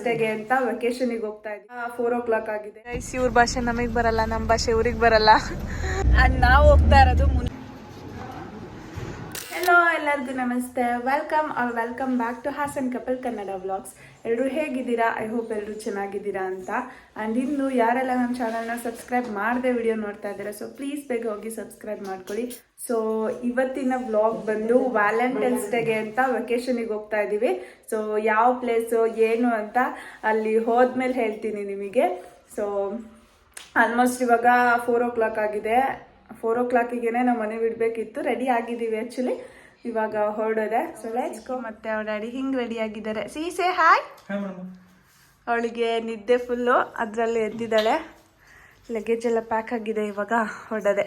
ಡೇಗೆ ಅಂತ ವೆಕೇಶನ್ಗೆ ಹೋಗ್ತಾ ಇದ್ದೀವಿ. 4 o'clock ಆಗಿದೆ. ಇವ್ರ ಭಾಷೆ ನಮಗೆ ಬರಲ್ಲ, ನಮ್ಮ ಭಾಷೆ ಇವ್ರಿಗೆ ಬರಲ್ಲ. ಅಂಡ್ ನಾವು ಹೋಗ್ತಾ ಇರೋದು ಹೆಲೋ ಎಲ್ಲರಿಗೂ ನಮಸ್ತೆ, welcome back to Hassan couple Kannada vlogs. ಎಲ್ಲರೂ ಹೇಗಿದ್ದೀರಾ? ಐ ಹೋಪ್ ಎಲ್ಲರೂ ಚೆನ್ನಾಗಿದ್ದೀರಾ ಅಂತ. ಆ್ಯಂಡ್ ಇನ್ನು ಯಾರೆಲ್ಲ ನಮ್ಮ ಚಾನಲ್ನ ಸಬ್ಸ್ಕ್ರೈಬ್ ಮಾಡದೆ ವಿಡಿಯೋ ನೋಡ್ತಾ ಇದ್ದೀರಾ, ಸೊ ಪ್ಲೀಸ್ ಬೇಗ ಹೋಗಿ ಸಬ್ಸ್ಕ್ರೈಬ್ ಮಾಡ್ಕೊಳ್ಳಿ. ಸೊ ಇವತ್ತಿನ ವ್ಲಾಗ್ ಬಂದು ವ್ಯಾಲೆಂಟೈನ್ಸ್ ಡೇಗೆ ಅಂತ ವೆಕೇಶನಿಗೆ ಹೋಗ್ತಾ ಇದ್ದೀವಿ. ಸೊ ಯಾವ ಪ್ಲೇಸು ಏನು ಅಂತ ಅಲ್ಲಿ ಹೋದ್ಮೇಲೆ ಹೇಳ್ತೀನಿ ನಿಮಗೆ. ಸೊ ಆಲ್ಮೋಸ್ಟ್ ಇವಾಗ 4 o'clock ಆಗಿದೆ. 4 o'clockಗೆ ನಾವು ಮನೆ ಬಿಡಬೇಕಿತ್ತು. ರೆಡಿ ಆಗಿದ್ದೀವಿ ಆ್ಯಕ್ಚುಲಿ, ಇವಾಗ ಹೊರಡೋದೆ. So let's go. ಮತ್ತೆ ಅವಳ ಡ್ಯಾಡಿ ಹಿಂಗೆ ರೆಡಿ ಆಗಿದ್ದಾರೆ. Say hi. ಅವಳಿಗೆ ನಿದ್ದೆ ಫುಲ್ಲು, ಅದರಲ್ಲಿ ಎದ್ದಿದ್ದಾಳೆ. ಲಗೇಜ್ ಎಲ್ಲ ಪ್ಯಾಕ್ ಆಗಿದೆ, ಇವಾಗ ಹೊರಡೋದೆ.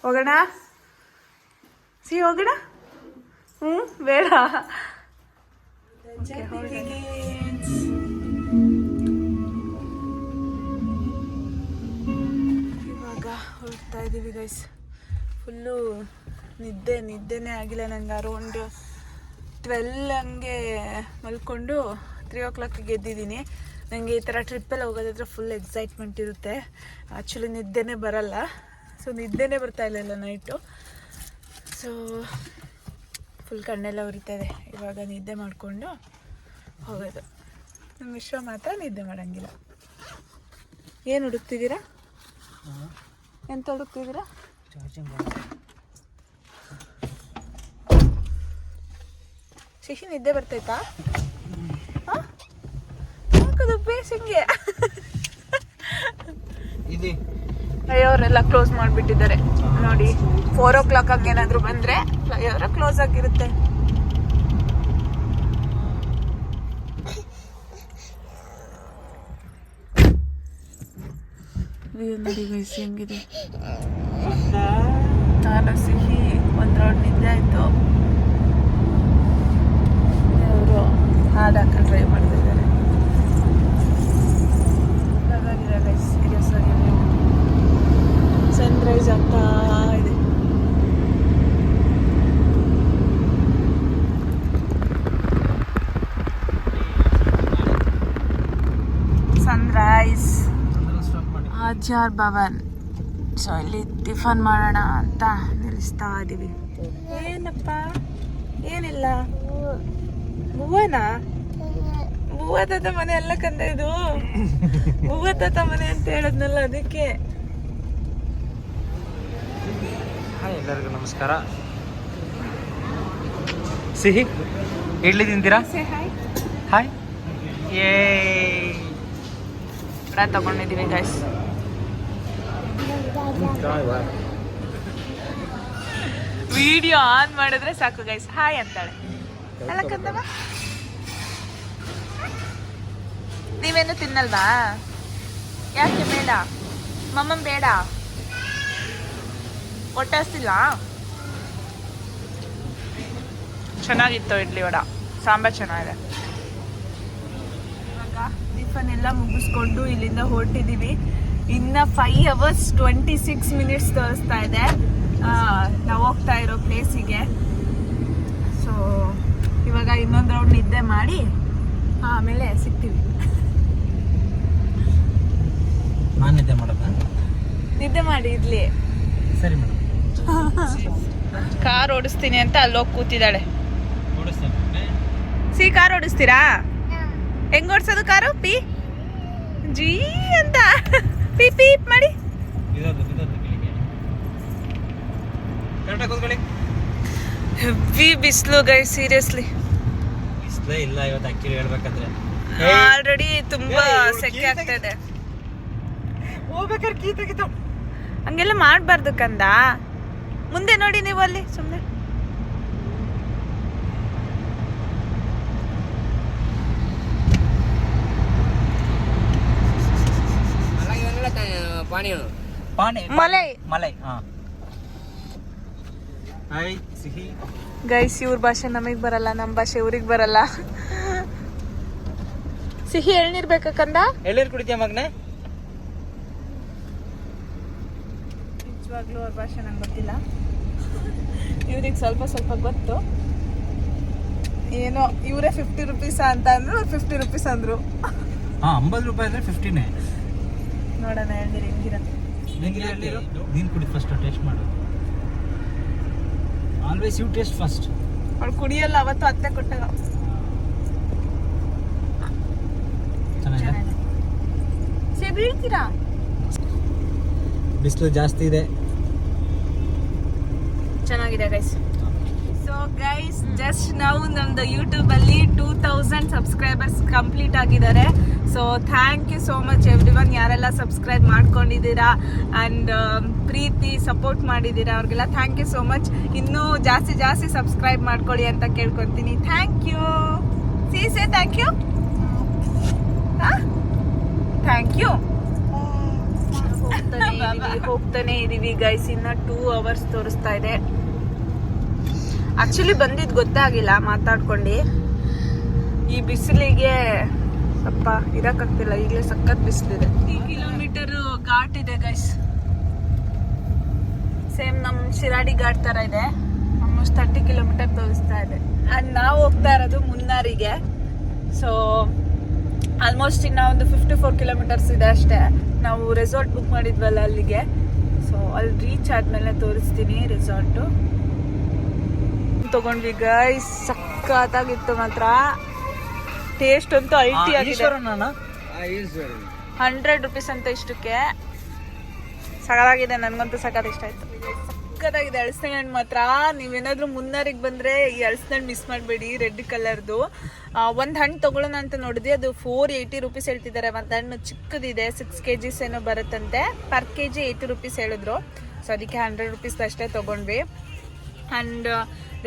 ಹೋಗೋಣ ಹೋಗೋಣ. ಬೇಡ, ಇವಾಗ ಹೊರಡ್ತಾ ಇದ್ದೀವಿ ಗೈಸ್. ಫುಲ್ಲು ನಿದ್ದೆನೇ ಆಗಿಲ್ಲ ನಂಗೆ. ಅರೌಂಡ್ 12 ಹಂಗೆ ಮಲ್ಕೊಂಡು 3 o'clockಗೆ ಎದ್ದಿದ್ದೀನಿ. ನನಗೆ ಈ ಥರ ಟ್ರಿಪ್ಪಲ್ಲಿ ಹೋಗೋದಾದ್ರೆ ಫುಲ್ ಎಕ್ಸೈಟ್ಮೆಂಟ್ ಇರುತ್ತೆ. ಆ್ಯಕ್ಚುಲಿ ನಿದ್ದೆನೇ ಬರಲ್ಲ. ಸೊ ನಿದ್ದೆನೇ ಬರ್ತಾ ಇಲ್ಲ ನೈಟು. ಸೊ ಫುಲ್ ಕಣ್ಣೆಲ್ಲ ಉರಿತಾ ಇದೆ. ಇವಾಗ ನಿದ್ದೆ ಮಾಡಿಕೊಂಡು ಹೋಗೋದು. ನಮ್ಮ ವಿಶ್ವ ಮಾತ್ರ ನಿದ್ದೆ ಮಾಡೋಂಗಿಲ್ಲ. ಏನು ಹುಡುಕ್ತಿದ್ದೀರಾ? ಎಂತ ಹುಡುಕ್ತಿದ್ದೀರಾ? ಶಿಶಿ ನಿದ್ದೆ ಬರ್ತೈತಾ? ಹಾಕೋದು ಬೇಸಿಂಗೆ. ಫ್ಲೈಓವರೆಲ್ಲ ಕ್ಲೋಸ್ ಮಾಡಿಬಿಟ್ಟಿದ್ದಾರೆ ನೋಡಿ. 4 o'clock ಆಗಿ ಏನಾದರೂ ಬಂದರೆ ಫ್ಲೈಓವರ್ ಕ್ಲೋಸ್ ಆಗಿರುತ್ತೆ. ನೋಡಿ ಗೈಸ್ ಹೆಂಗಿದೆ. ನಾನು ಸಿಹಿ ಒಂದು ರೌಂಡ್ ನಿದ್ದೆ ಆಯಿತು. ಅವರು ಹಾಡು ಹಾಕೊಂಡು ಡ್ರೈವ್ ಮಾಡ್ತಿದ್ದಾರೆ. ಹಾಗಾಗಿದೆ ಗೈಸ್, ಸೀರಿಯಸ್ ಆಗಿ ಸನ್ರೈಸ್ ಆಗ್ತಾ ಇದೆ. ಸನ್ರೈಸ್ ಆಚಾರ್ ಭವನ್. ಸೊ ಇಲ್ಲಿ ಟಿಫನ್ ಮಾಡೋಣ ಅಂತ ನಿಲ್ಲಿಸ್ತಾ ಇದ್ದೀವಿ. ಏನಪ್ಪ? ಏನಿಲ್ಲ. ಮೂವತ್ತ ಮನೆ ಎಲ್ಲ ಕಂದ. ಇದು ಮೂವತ್ತ ಮನೆ ಅಂತ ಹೇಳದ್ನಲ್ಲ, ಅದಕ್ಕೆ. ಹಾಯ್ ಎಲ್ಲರಿಗೂ ನಮಸ್ಕಾರ. ಸಿಹಿ ಇಡ್ಲಿ ತಿಂತೀರಾ? ಹಾಯ್. ತಗೊಂಡಿದ್ದೀವಿ ಗೈಸ್. ವಿಡಿಯೋ ಆನ್ ಮಾಡಿದ್ರೆ ಸಾಕು ಗೈಸ್, ಹಾಯ್ ಅಂತಾಳೆ. ಅಲ್ಲ ಕಂದವ, ನೀವೇನು ತಿನ್ನಲ್ವಾ? ಯಾಕೆ ಬೇಡ? ಮಮ್ಮನ್ ಬೇಡ? ಹೊಟ್ಟೆ ಹಸ್ತಿಲ್ಲ? ಚೆನ್ನಾಗಿತ್ತು ಇಡ್ಲಿ ವಡ, ಸಾಂಬಾರ್ ಚೆನ್ನಾಗಿದೆ. ಇವಾಗ ಟಿಫನ್ ಎಲ್ಲ ಮುಗಿಸ್ಕೊಂಡು ಇಲ್ಲಿಂದ ಹೊರಟಿದ್ದೀವಿ. ಇನ್ನು 5 hours 26 minutes ತೋರಿಸ್ತಾ ಇದೆ ನಾವು ಹೋಗ್ತಾ ಇರೋ ಪ್ಲೇಸಿಗೆ. ಸೊ ಇವಾಗ ಇನ್ನೊಂದು ರೌಂಡ್ ನಿದ್ದೆ ಮಾಡಿ ಆಮೇಲೆ ಸಿಗ್ತೀವಿ. ನಾನು ನಿದ್ದೆ ಮಾಡೋದ? ನಿದ್ದೆ ಮಾಡಿ ಇರ್ಲಿ. ಸರಿ ಮೇಡಮ್. ಕಾರ್ ಓಡಿಸ್ತೀನಿ ಅಂತ ಅಲ್ಲೋಗಿ ಕೂತಿದ್ದಾಳೆ. ಕಾರ್ ಓಡಿಸ್ತೀರಾ? ಹೆಂಗ್ ಓಡಿಸೋದು ಕಾರು? ಪಿ ಜಿ ಅಂತ ಪೀಪ್ ಪೀಪ್ ಮಾಡಿ. ಹೆವಿ ಬಿಸಿಲು ಗೈಸ್, ಸೀರಿಯಸ್ಲಿ ಬಿಸಿಲೇ ಇಲ್ಲ ಇವತ್ತು. ಆಕ್ಚುಲಿ ಹೇಳ್ಬೇಕಂದ್ರೆ ಆಲ್ರೆಡಿ ತುಂಬಾ ಸೆಕೆ ಆಗ್ತಾ ಇದೆ. ಹೋಗ್ಬೇಕಾದ್ರೆ ಕೀ ತೆಗಿತು. ಹಂಗೆಲ್ಲ ಮಾಡಬಾರ್ದು ಕಂದ. ಮುಂದೆ ನೋಡಿ ನೀವು ಅಲ್ಲಿ ಸುಮ್ಮನೆ. ಮಲೈ ಮಲೈ. ಹಾಯ್ ಸಿಹಿ. ಗೈಸ್ ಇವ್ರ ಭಾಷೆ ನಮಗೆ ಬರಲ್ಲ, ನಮ್ಮ ಭಾಷೆ ಇವ್ರಿಗೆ ಬರಲ್ಲ. ಸಿಹಿ ಎಳ್ನೀರ್ ಬೇಕಂದ? ಎಳ್ನೀರು ಕುಡಿತೀಯ ಮಗನೇ? ನಿಜವಾಗ್ಲೂ ಅವ್ರ ಭಾಷೆ ನಂಗೆ ಗೊತ್ತಿಲ್ಲ. ಇವ್ರಿಗೆ ಸ್ವಲ್ಪ ಗೊತ್ತು. ಏನೋ ಇವರೇ 50 rupees ಅಂತ ಅಂದ್ರು, 50 rupees ಅಂದ್ರು. 50 ರೂಪಾಯಿ ಅಂದ್ರೆ 15. ನೋಡೋಣ ಹೇಳ್ದಿರಿ ಹೆಂಗಿರ. ನೀನು ಕುಡಿ ಫಸ್ಟ್, ಟೇಸ್ಟ್ ಮಾಡು. Always you taste first. ಅವ್ಳು ಕುಡಿಯಲ್ಲ, ಅವತ್ತು ಅತ್ತೆ ಕೊಟ್ಟಾಗ. ಚೆನ್ನಾಗಿದೆ. ಸೇಬ್ ಬೀಳ್ತೀರಾ? ಬಿಸಿಲು ಜಾಸ್ತಿ ಇದೆ. ಚೆನ್ನಾಗಿದೆ ಗೈಸ್. ಸೊ ಗೈಸ್, ಜಸ್ಟ್ ನಾವು ನಮ್ದು ಯೂಟ್ಯೂಬ್ ಅಲ್ಲಿ 2000 ಸಬ್ಸ್ಕ್ರೈಬರ್ಸ್ ಕಂಪ್ಲೀಟ್ ಆಗಿದ್ದಾರೆ. So thank you so much everyone, ಯಾರೆಲ್ಲ ಸಬ್ಸ್ಕ್ರೈಬ್ ಮಾಡ್ಕೊಂಡಿದ್ದೀರಾ ಆ್ಯಂಡ್ ಪ್ರೀತಿ ಸಪೋರ್ಟ್ ಮಾಡಿದ್ದೀರಾ ಅವ್ರಿಗೆಲ್ಲ ಥ್ಯಾಂಕ್ ಯು ಸೋ ಮಚ್. ಇನ್ನೂ ಜಾಸ್ತಿ ಸಬ್ಸ್ಕ್ರೈಬ್ ಮಾಡ್ಕೊಳ್ಳಿ ಅಂತ ಕೇಳ್ಕೊತೀನಿ. Thank you. Say thank you. Thank you. ಹೋಗ್ತಾನೆ ಇದೀವಿ ಗೈಸ್. ಇನ್ನ 2 hours ತೋರಿಸ್ತಾ ಇದೆ. ಆಕ್ಚುಲಿ ಬಂದಿದ್ ಗೊತ್ತಾಗಿಲ್ಲ ಮಾತಾಡ್ಕೊಂಡು. ಈ ಬಿಸಿಲಿಗೆ ಸ್ವಲ್ಪ ಇರಕ್ಕಾಗ್ತಿಲ್ಲ, ಈಗಲೇ ಸಖತ್ ಬಿಸಿಲಿದೆ. 3 ಕಿಲೋಮೀಟರ್ ಘಾಟ್ ಇದೆ ಗೈಸ್. ಸೇಮ್ ನಮ್ ಶಿರಾಡಿ ಘಾಟ್ ತರ ಇದೆ. ಆಲ್ಮೋಸ್ಟ್ 30 ಕಿಲೋಮೀಟರ್ ತೋರಿಸ್ತಾ ಇದೆ. ಅಂಡ್ ನಾವು ಹೋಗ್ತಾ ಇರೋದು ಮುನ್ನಾರಿಗೆ. ಸೊ ಆಲ್ಮೋಸ್ಟ್ ಇನ್ನ ಒಂದು 54 ಕಿಲೋಮೀಟರ್ಸ್ ಇದೆ ಅಷ್ಟೇ. ನಾವು ರೆಸಾರ್ಟ್ ಬುಕ್ ಮಾಡಿದ್ವಲ್ಲ ಅಲ್ಲಿಗೆ. ಸೊ ಅಲ್ಲಿ ರೀಚ್ ಆದ್ಮೇಲೆ ತೋರಿಸ್ತೀನಿ ರೆಸಾರ್ಟು. ತಗೊಂಡ್ವಿ ಗೈಸ್, ಸಕ್ಕತ್ತಾಗಿತ್ತು ಮಾತ್ರ. ಟೇಸ್ಟ್ ಅಂತೂ ಅಲ್ಟಿ ಆಗಿದೆ. 100 ರೂಪೀಸ್ ಅಂತ ಇಷ್ಟಕ್ಕೆ. ಸಗದಾಗಿದೆ, ನನಗಂತೂ ಸಖತ್ ಇಷ್ಟ ಆಯ್ತು. ಸಕ್ಕತ್ತಾಗಿದೆ ಅಳಸೆ ಹಣ್ಣು ಮಾತ್ರ. ನೀವೇನಾದ್ರೂ ಮುನ್ನಾರಿಗೆ ಬಂದ್ರೆ ಈ ಅಳಸೆ ಹಣ್ಣು ಮಿಸ್ ಮಾಡಬೇಡಿ, ರೆಡ್ ಕಲರ್ದು. ಒಂದು ಹಣ್ಣು ತಗೊಳ್ಳೋಣ ಅಂತ ನೋಡಿದ್ವಿ, ಅದು 480 ರೂಪೀಸ್ ಹೇಳ್ತಿದ್ದಾರೆ. ಒಂದು ಹಣ್ಣು ಚಿಕ್ಕದಿದೆ, 6 kgs ಏನೋ ಬರುತ್ತಂತೆ. ಪರ್ kg 80 ರೂಪೀಸ್ ಹೇಳಿದ್ರು. ಸೊ ಅದಕ್ಕೆ 100 ರೂಪೀಸ್ ಅಷ್ಟೇ ತೊಗೊಂಡ್ವಿ. ಆ್ಯಂಡ್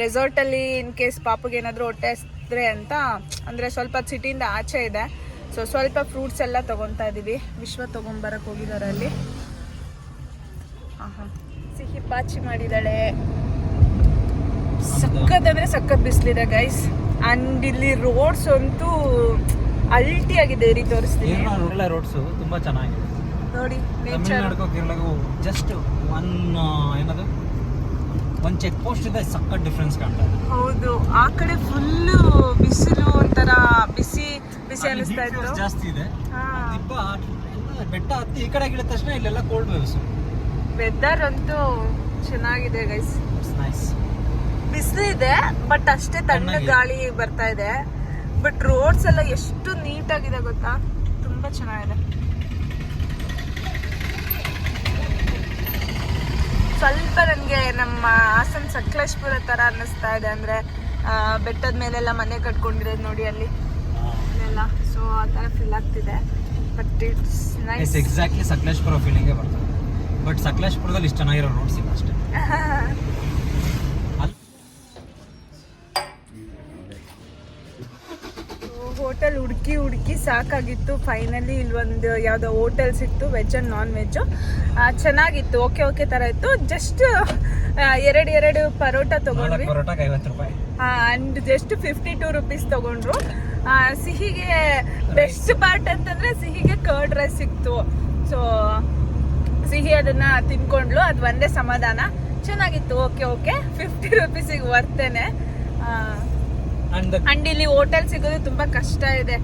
ರೆಸಾರ್ಟಲ್ಲಿ ಇನ್ ಕೇಸ್ ಪಾಪಗೆ ಏನಾದರೂ ಹೊಟ್ಟೆ ಹಸಿದ್ರೆ ಅಂತ, ಅಂದರೆ ಸ್ವಲ್ಪ ಸಿಟಿಯಿಂದ ಆಚೆ ಇದೆ. ಸೊ ಸ್ವಲ್ಪ ಫ್ರೂಟ್ಸ್ ಎಲ್ಲ ತೊಗೊತಾ ಇದ್ದೀವಿ. ವಿಶ್ವ ತೊಗೊಂಬರಕ್ಕೆ ಹೋಗಿದ್ದಾರೆ ಅಲ್ಲಿ. ಸಿಹಿ ಪಾಚಿ ಮಾಡಿದ್ದಾಳೆ. ಸಖತ್ ಅಂದರೆ ಸಖತ್ ಬಿಸಿಲಿದೆ ಗೈಸ್. ಅಂಡ್ ಇಲ್ಲಿ ರೋಡ್ಸ್ ಅಂತೂ ಅಲ್ಟಿ ಆಗಿದೆ. ರೀ ತೋರಿಸ್ತೀನಿ. ರೋಡ್ಸ್ ತುಂಬಾ ಚೆನ್ನಾಗಿದೆ ನೋಡಿ. ತಮಿಳ್ನಾಡು ಜಸ್ಟ್ ಒಂದು ಚೆಕ್ ಪೋಸ್ಟ್ ಇದೆ, ಸಖತ್ ಡಿಫ್ರೆನ್ಸ್ ಕಾಣ್ತಾ ಇದೆ. ಹೌದು, ಆ ಕಡೆ ಫುಲ್ಲು ಬಿಸಿಲು, ಒಂಥರ ಬಿಸಿ ಅನಿಸ್ತಾ ಇತ್ತು. ಜಾಸ್ತಿ ಇದೆ. ಬೆಟ್ಟ ಹತ್ತಿ ಈ ಕಡೆ ಇಳಿದ ತಕ್ಷಣ ಇಲ್ಲೆಲ್ಲ ಕೋಲ್ಡ್ ವೇವ್ಸ್. ವೆದರ್ ಅಂತೂ ಚೆನ್ನಾಗಿದೆ ಗೈಸ್. ನೈಸ್. ಬಿಸಿಲು ಇದೆ ಬಟ್ ಅಷ್ಟೇ ತಣ್ಣ ಗಾಳಿ ಬರ್ತಾ ಇದೆ. ಬಟ್ ರೋಡ್ಸ್ ಎಲ್ಲ ಎಷ್ಟು ನೀಟಾಗಿದೆ ಗೊತ್ತಾ, ತುಂಬಾ ಚೆನ್ನಾಗಿದೆ. ಸ್ವಲ್ಪ ನನಗೆ ನಮ್ಮ ಹಾಸನ ಸಕಲೇಶ್ಪುರ ತರ ಅನ್ನಿಸ್ತಾ ಇದೆ. ಅಂದ್ರೆ ಬೆಟ್ಟದ ಮೇಲೆಲ್ಲ ಮನೆ ಕಟ್ಕೊಂಡಿರೋದು ನೋಡಿ ಅಲ್ಲಿ ಎಲ್ಲ. ಸೊ ಆ ತರ ಫೀಲ್ ಆಗ್ತಿದೆ. But it's nice. Exactly Sakleshpur ಫೀಲಿಂಗೇ ಬರ್ತದೆ. ಬಟ್ ಸಕಲೇಶ್ಪುರದಲ್ಲಿ ಇಷ್ಟು ಚೆನ್ನಾಗಿರೋ ರೋಡ್ಸ್ ಇಲ್ಲ ಅಷ್ಟೇ. ಹೋಟೆಲ್ ಹುಡುಕಿ ಸಾಕಾಗಿತ್ತು. ಫೈನಲಿ ಇಲ್ಲೊಂದು ಯಾವುದೋ ಹೋಟೆಲ್ ಸಿಕ್ತು, ವೆಜ್ ಆ್ಯಂಡ್ ನಾನ್ ವೆಜ್ಜು. ಚೆನ್ನಾಗಿತ್ತು, ಓಕೆ ಥರ ಇತ್ತು. ಜಸ್ಟ್ ಎರಡು ಪರೋಟ ತೊಗೊಂಡ್ವಿ. ಪರೋಟಕ್ಕೆ 50 ರೂಪಾಯಿ. ಆ್ಯಂಡ್ ಜಸ್ಟ್ 52 ರೂಪೀಸ್ ತೊಗೊಂಡ್ರು. ಸಿಹಿಗೆ ಬೆಸ್ಟ್ ಪಾರ್ಟ್ ಅಂತಂದರೆ ಸಿಹಿಗೆ ಕರ್ಡ್ ರೈಸ್ ಸಿಕ್ತು. ಸೊ ಸಿಹಿ ಅದನ್ನು ತಿನ್ಕೊಂಡ್ಲು, ಅದು ಒಂದೇ ಸಮಾಧಾನ. ಚೆನ್ನಾಗಿತ್ತು. ಓಕೆ 50 ರೂಪೀಸಿಗೆ ವರ್ತೇನೆ. ಅಂಡ್ ಇಲ್ಲಿ ಹೋಟೆಲ್ ಸಿಗೋದು ತುಂಬಾ ಕಷ್ಟ ಇದೆ.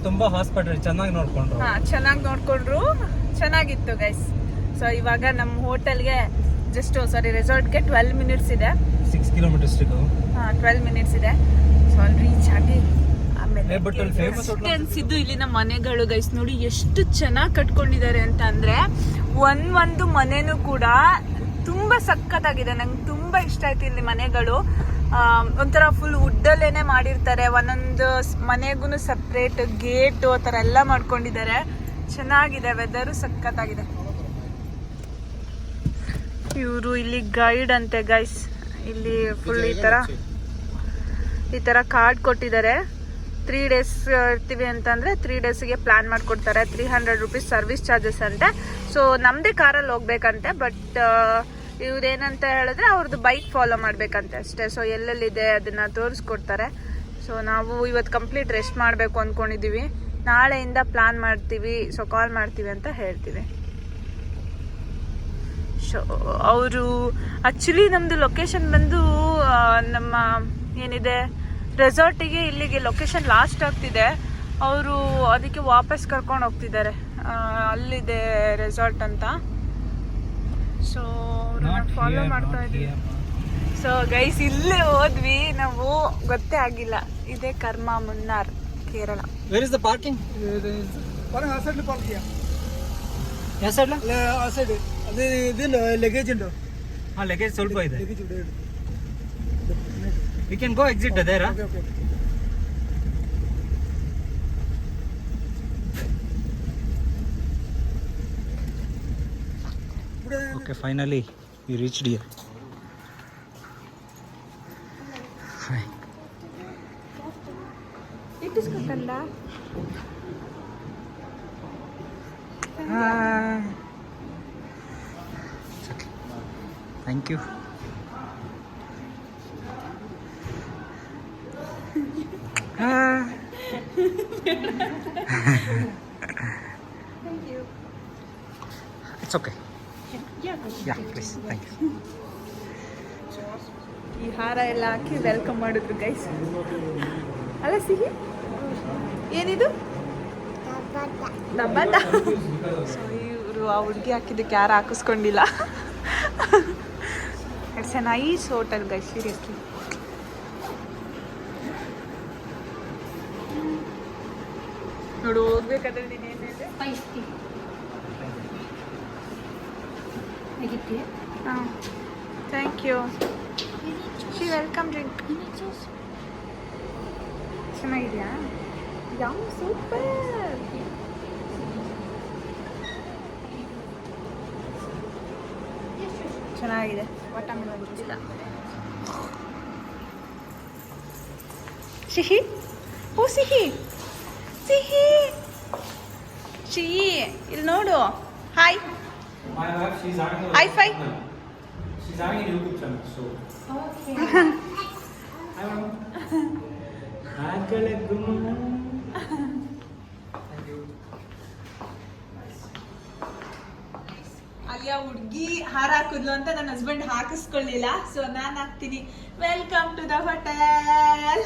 ತುಂಬಾ ಹಾಸ್ಪಿಟಲ್ ಚೆನ್ನಾಗಿ ನೋಡ್ಕೊಂಡ್ರು. ಚೆನ್ನಾಗಿತ್ತು ಗೈಸ್. ಸೊ ಇವಾಗ ನಮ್ಮ ಹೋಟೆಲ್ಗೆ ರೆಸಾರ್ಟ್ಗೆ 12 ಮಿನಿಟ್ಸ್ ಇದೆ. 6 ಕಿಲೋಮೀಟರ್ಸ್ 12 ಮಿನಿಟ್ಸ್ ಇದೆ. ಸೊ ಅಲ್ಲಿ ರೀಚ್ ಆಗಿ ಆಮೇಲೆ ಅನ್ಸಿದ್ದು ಇಲ್ಲಿನ ಮನೆಗಳು ಗೈಸ್ ನೋಡಿ ಎಷ್ಟು ಚೆನ್ನಾಗಿ ಕಟ್ಕೊಂಡಿದ್ದಾರೆ ಅಂತ. ಅಂದ್ರೆ ಒಂದು ಮನೆನೂ ಕೂಡ ತುಂಬಾ ಸಖತ್ತಾಗಿದೆ. ನಂಗೆ ತುಂಬಾ ಇಷ್ಟ ಆಯ್ತು ಇಲ್ಲಿ ಮನೆಗಳು. ಒಂಥರ ಫುಲ್ ವುಡ್ಡಲ್ಲೇನೆ ಮಾಡಿರ್ತಾರೆ. ಒಂದೊಂದು ಮನೆಗೂ ಸಪ್ರೇಟ್ ಗೇಟು ಆ ಥರ ಎಲ್ಲ ಮಾಡ್ಕೊಂಡಿದ್ದಾರೆ. ಚೆನ್ನಾಗಿದೆ. ವೆದರು ಸಖತ್ತಾಗಿದೆ. ಇವರು ಇಲ್ಲಿ ಗೈಡ್ ಅಂತೆ ಗೈಸ್. ಇಲ್ಲಿ ಫುಲ್ ಈ ಥರ ಕಾರ್ಡ್ ಕೊಟ್ಟಿದ್ದಾರೆ. 3 days ಇರ್ತೀವಿ ಅಂತಂದರೆ 3 daysಗೆ ಪ್ಲ್ಯಾನ್ ಮಾಡಿಕೊಡ್ತಾರೆ. 300 ರೂಪೀಸ್ ಸರ್ವಿಸ್ ಚಾರ್ಜಸ್ ಅಂತೆ. ಸೊ ನಮ್ಮದೇ ಕಾರಲ್ಲಿ ಹೋಗ್ಬೇಕಂತೆ. ಬಟ್ ಇವ್ರೇನಂತ ಹೇಳಿದ್ರೆ ಅವ್ರದ್ದು ಬೈಕ್ ಫಾಲೋ ಮಾಡಬೇಕಂತೆ ಅಷ್ಟೇ. ಸೊ ಎಲ್ಲೆಲ್ಲಿದೆ ಅದನ್ನು ತೋರಿಸ್ಕೊಡ್ತಾರೆ. ಸೊ ನಾವು ಇವತ್ತು ಕಂಪ್ಲೀಟ್ ರೆಸ್ಟ್ ಮಾಡಬೇಕು ಅಂದ್ಕೊಂಡಿದ್ದೀವಿ. ನಾಳೆಯಿಂದ ಪ್ಲ್ಯಾನ್ ಮಾಡ್ತೀವಿ. ಸೊ ಕಾಲ್ ಮಾಡ್ತೀವಿ ಅಂತ ಹೇಳ್ತೀವಿ. ಸೊ ಅವರು ಆ್ಯಕ್ಚುಲಿ ನಮ್ಮದು ಲೊಕೇಶನ್ ಬಂದು ನಮ್ಮ ಏನಿದೆ ರೆಸಾರ್ಟಿಗೆ ಇಲ್ಲಿಗೆ ಲೊಕೇಶನ್ ಲಾಸ್ಟ್ ಆಗ್ತಿದೆ. ಅವರು ಅದಕ್ಕೆ ವಾಪಸ್ ಕರ್ಕೊಂಡು ಹೋಗ್ತಿದ್ದಾರೆ. ಅಲ್ಲಿದೆ ರೆಸಾರ್ಟ್ ಅಂತ. ಸೊ ಫಾಲೋ ಮಾಡ್ತಾ ಇದ್ದೀವಿ. ಸೊ ಗೈಸ್ ಇಲ್ಲೇ ಹೋದ್ವಿ ನಾವು, ಗೊತ್ತೇ ಆಗಿಲ್ಲ. ಇದೇ ಕರ್ಮ Munnar, Kerala. Where is the parking? ಆ ಸೈಡ್ ಪಾರ್ಕ್ ಇದೆಯಾ? ಯಾವ ಸೈಡ್? ಆ ಸೈಡ್ ಅದೇ ಇದಿಲ್ಲ, ಲಗೇಜ್ ಉಂಟು. ಹಾಂ, ಲಗೇಜ್ ಸ್ವಲ್ಪ ಇದೆ. ಲಗೇಜ್ ಉಂಟು. ವಿ ಕ್ಯಾನ್ ಗೋ ಎಕ್ಸಿಟ್ ಅದೇರಾ? Okay okay. Okay, finally we reached here. Hi. ಇಟ್ಟಿಸ್ಕೊತಂದ. Hi. It's okay. Thank you. Thank you. It's okay. Yeah, please. Thank you. ಈ ಹಾರ ಎಲ್ಲ ಹಾಕಿ ವೆಲ್ಕಮ್ ಮಾಡಿದ್ರು ಗೈಸ್. ಅಲ್ಲ ಸಿಹಿ ಏನಿದು? ದಬ್ಬದ. ಸೊ ಇವರು ಆ ಹುಡುಗಿ ಹಾಕಿದ್ದಕ್ಕೆ ಯಾರು ಹಾಕಿಸ್ಕೊಂಡಿಲ್ಲ. It's a nice hotel guys, seriously. ನೋಡು ಹೋಗ್ಬೇಕಾದ್ರೆ ನೀನು ಏನಿದೆ? ಹಾಂ, ಥ್ಯಾಂಕ್ ಯು. ಶಿ ವೆಲ್ಕಮ್ ಡ್ರಿಂಕ್. ಚೆನ್ನಾಗಿದೆಯಾ? Yum super. ಚೆನ್ನಾಗಿದೆ. ವಾಟರ್ ಗೊತ್ತಿಲ್ಲ. ಸಿಹಿ, ಓ ಸಿಹಿ, ಸಿಹಿ, ಸಿಹಿ, ಇಲ್ಲಿ ನೋಡು. Hi. My wife, she's having a High five. She's having a YouTube channel, so. Okay. Hi, mom. Thank you. ಅಲ್ಲಿ ಆ ಹುಡುಗಿ ಹಾರ ಹಾಕಿದ್ಲು ಅಂತ ನನ್ನ ಹಸ್ಬೆಂಡ್ ಹಾಕಿಸ್ಕೊಳ್ಳಿಲ್ಲ. ಸೊ ನಾನು ಹಾಕ್ತೀನಿ. Welcome to the hotel.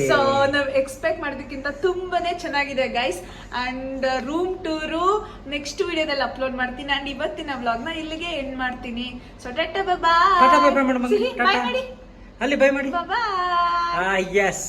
So ನಾವು ಎಕ್ಸ್ಪೆಕ್ಟ್ ಮಾಡೋದಕ್ಕಿಂತ ತುಂಬಾನೇ ಚೆನ್ನಾಗಿದೆ guys. And room tour next ವಿಡಿಯೋದಲ್ಲಿ ಅಪ್ಲೋಡ್ ಮಾಡ್ತೀನಿ. ಅಂಡ್ ಇವತ್ತಿನ ವ್ಲಾಗ್ನ ಇಲ್ಲಿಗೆ ಎಂಡ್ ಮಾಡ್ತೀನಿ. So tata bye. Tata bye ಮಾಡಿ. ಬಾಯ್ ಮಾಡಿ. ಅಲ್ಲಿ ಬೈ ಮಾಡಿ. ಬಾಯ್. Yes.